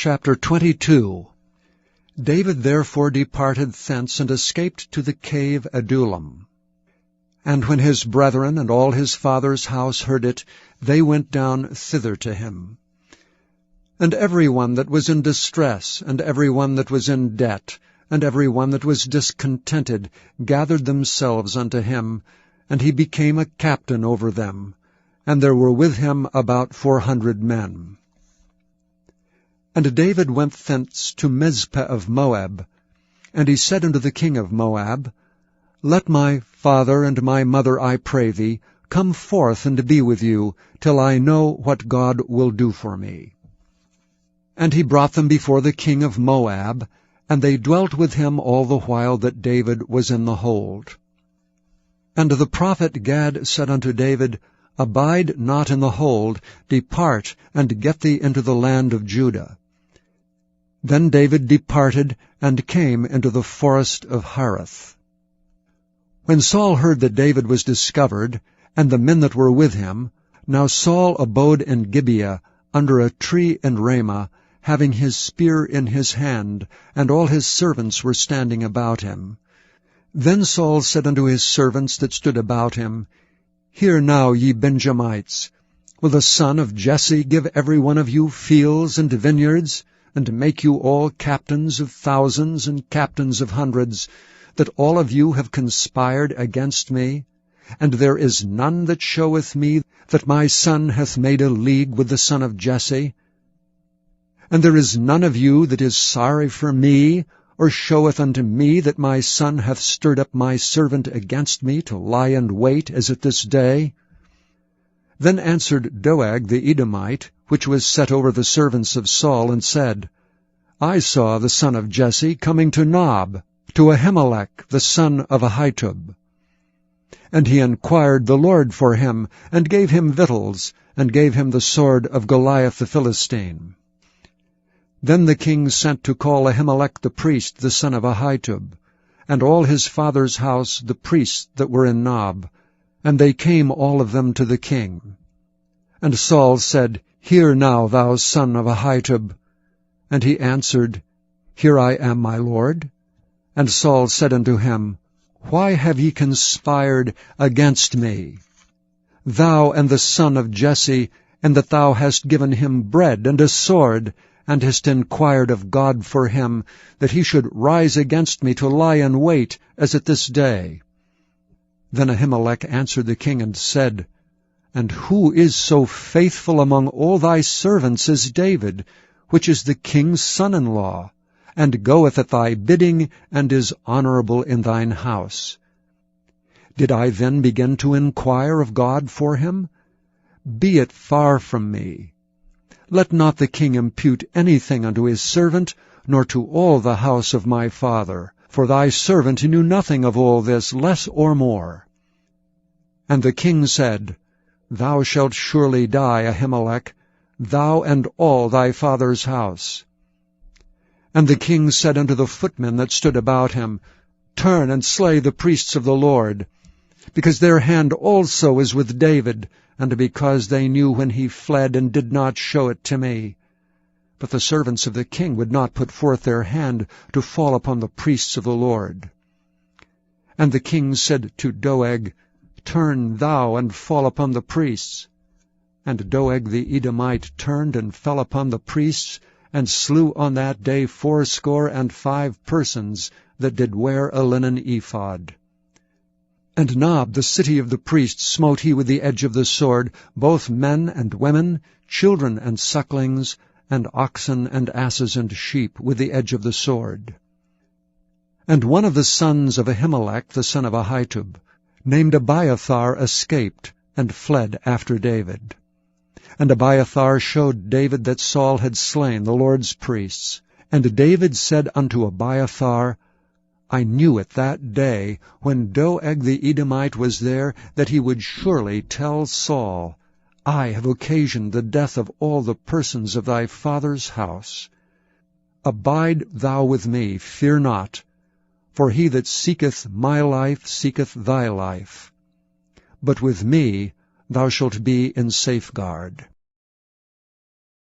Chapter 22. David therefore departed thence, and escaped to the cave Adullam. And when his brethren and all his father's house heard it, they went down thither to him. And every one that was in distress, and every one that was in debt, and every one that was discontented, gathered themselves unto him, and he became a captain over them. And there were with him about 400 men. And David went thence to Mizpeh of Moab. And he said unto the king of Moab, Let my father and my mother, I pray thee, come forth and be with you, till I know what God will do for me. And he brought them before the king of Moab, and they dwelt with him all the while that David was in the hold. And the prophet Gad said unto David, Abide not in the hold, depart, and get thee into the land of Judah. Then David departed, and came into the forest of Hareth. When Saul heard that David was discovered, and the men that were with him, now Saul abode in Gibeah, under a tree in Ramah, having his spear in his hand, and all his servants were standing about him. Then Saul said unto his servants that stood about him, Hear now, ye Benjamites, will the son of Jesse give every one of you fields and vineyards, and make you all captains of thousands and captains of hundreds, that all of you have conspired against me? And there is none that showeth me that my son hath made a league with the son of Jesse? And there is none of you that is sorry for me, or showeth unto me that my son hath stirred up my servant against me to lie in wait, as at this day? Then answered Doeg the Edomite, which was set over the servants of Saul, and said, I saw the son of Jesse coming to Nob, to Ahimelech the son of Ahitub. And he inquired the Lord for him, and gave him victuals, and gave him the sword of Goliath the Philistine. Then the king sent to call Ahimelech the priest, the son of Ahitub, and all his father's house, the priests that were in Nob, and they came all of them to the king. And Saul said, Hear now, thou son of Ahitub. And he answered, Here I am, my lord. And Saul said unto him, Why have ye conspired against me, thou and the son of Jesse, and that thou hast given him bread and a sword, and hast inquired of God for him, that he should rise against me to lie in wait, as at this day? Then Ahimelech answered the king and said, And who is so faithful among all thy servants as David, which is the king's son-in-law, and goeth at thy bidding, and is honorable in thine house? Did I then begin to inquire of God for him? Be it far from me. Let not the king impute anything unto his servant, nor to all the house of my father. For thy servant knew nothing of all this, less or more. And the king said, Thou shalt surely die, Ahimelech, thou and all thy father's house. And the king said unto the footmen that stood about him, Turn and slay the priests of the Lord, because their hand also is with David, and because they knew when he fled, and did not show it to me. But the servants of the king would not put forth their hand to fall upon the priests of the Lord. And the king said to Doeg, Turn thou and fall upon the priests. And Doeg the Edomite turned and fell upon the priests, and slew on that day 75 persons that did wear a linen ephod. And Nob, the city of the priests, smote he with the edge of the sword, both men and women, children and sucklings, and oxen and asses and sheep, with the edge of the sword. And one of the sons of Ahimelech, the son of Ahitub, named Abiathar, escaped, and fled after David. And Abiathar showed David that Saul had slain the Lord's priests. And David said unto Abiathar, I knew it that day, when Doeg the Edomite was there, that he would surely tell Saul, I have occasioned the death of all the persons of thy father's house. Abide thou with me, fear not, for he that seeketh my life seeketh thy life. But with me thou shalt be in safeguard.